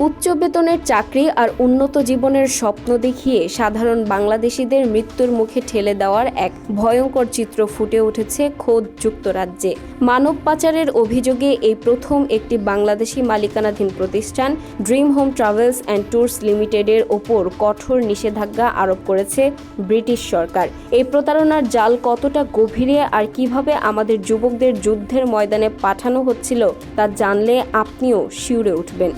উচ্চ বেতনের চাকরি আর উন্নত জীবনের স্বপ্ন দেখিয়ে সাধারণ বাংলাদেশিদের মৃত্যুর মুখে ঠেলে দেওয়ার এক ভয়ঙ্কর চিত্র ফুটে উঠেছে খোদ যুক্তরাজ্যে। মানব পাচারের অভিযোগে এই প্রথম একটি বাংলাদেশি মালিকানাধীন প্রতিষ্ঠান dream home travels and tours লিমিটেডের ওপর কঠোর নিষেধাজ্ঞা আরোপ করেছে ব্রিটিশ সরকার। এই প্রতারণার জাল কতটা গভীরে আর কিভাবে আমাদের যুবকদের যুদ্ধের ময়দানে পাঠানো হচ্ছিল তা জানলে আপনিও শিউরে উঠবেন।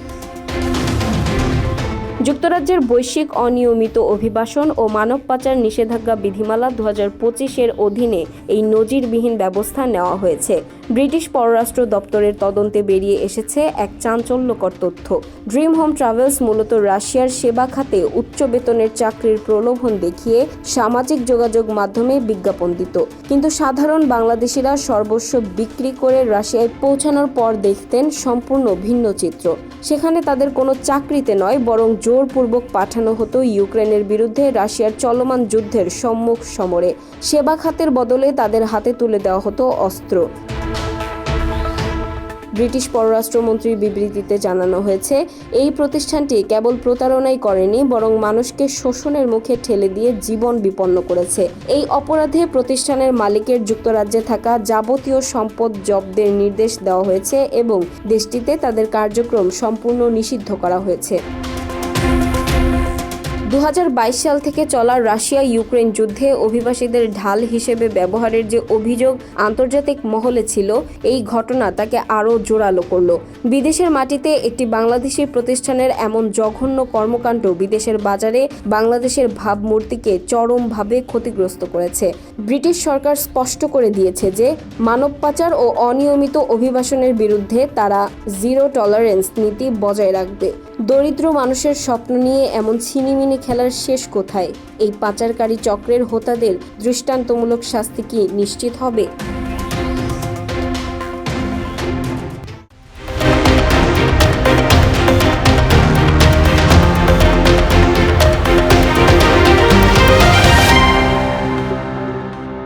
যুক্তরাজ্যের বৈশ্বিক অনিয়মিত অভিবাসন ও মানব পাচার নিষেধাজ্ঞা বিধিমালা 2025-এর অধীনে এই নজিরবিহীন ব্যবস্থা নেওয়া হয়েছে। ব্রিটিশ পররাষ্ট্র দপ্তরের তদন্তে বেরিয়ে এসেছে এক চাঞ্চল্যকর তথ্য। ড্রিম হোম ট্রাভেলস মূলত রাশিয়ার সেবা খাতে উচ্চ বেতনের চাকরির প্রলোভন দেখিয়ে সামাজিক যোগাযোগ মাধ্যমে বিজ্ঞাপন দিত, কিন্তু সাধারণ বাংলাদেশিরা সর্বস্ব বিক্রি করে রাশিয়ায় পৌঁছানোর পর দেখতেন সম্পূর্ণ ভিন্ন চিত্র। সেখানে তাদের কোনো চাকরিতে নয়, বরং জোরপূর্বক পাঠানো হতো ইউক্রেনের বিরুদ্ধে রাশিয়ার চলমান যুদ্ধের সম্মুখ সমরে। সেবা খাতের বদলে তাদের হাতে তুলে দেওয়া হতো অস্ত্র। ব্রিটিশ পররাষ্ট্রমন্ত্রীর বিবৃতিতে জানানো হয়েছে, এই প্রতিষ্ঠানটি কেবল প্রতারণাই করেনি, বরং মানুষকে শোষণের মুখে ঠেলে দিয়ে জীবন বিপন্ন করেছে। এই অপরাধে প্রতিষ্ঠানের মালিকের যুক্তরাজ্যে থাকা যাবতীয় সম্পদ জব্দের নির্দেশ দেওয়া হয়েছে এবং দেশটিতে তাদের কার্যক্রম সম্পূর্ণ নিষিদ্ধ করা হয়েছে। 2022 সাল থেকে চলা রাশিয়া ইউক্রেন যুদ্ধে অভিবাসীদের ঢাল হিসেবে ব্যবহারের যে অভিযোগ আন্তর্জাতিক মহলে ছিল, এই ঘটনা তাকে আরও জোরালো করল। বিদেশের মাটিতে একটি বাংলাদেশি প্রতিষ্ঠানের এমন জঘন্য কর্মকাণ্ড বিদেশের বাজারে বাংলাদেশের ভাবমূর্তিকে চরমভাবে ক্ষতিগ্রস্ত করেছে। ব্রিটিশ সরকার স্পষ্ট করে দিয়েছে যে মানব পাচার ও অনিয়মিত অভিবাসনের বিরুদ্ধে তারা জিরো টলারেন্স নীতি বজায় রাখবে। দরিদ্র মানুষের স্বপ্ন নিয়ে এমন ছিনিমিনি খেলার শেষ কোথায়? এই পাচারকারী চক্রের হোতাদের দৃষ্টান্তমূলক শাস্তি কি নিশ্চিত হবে?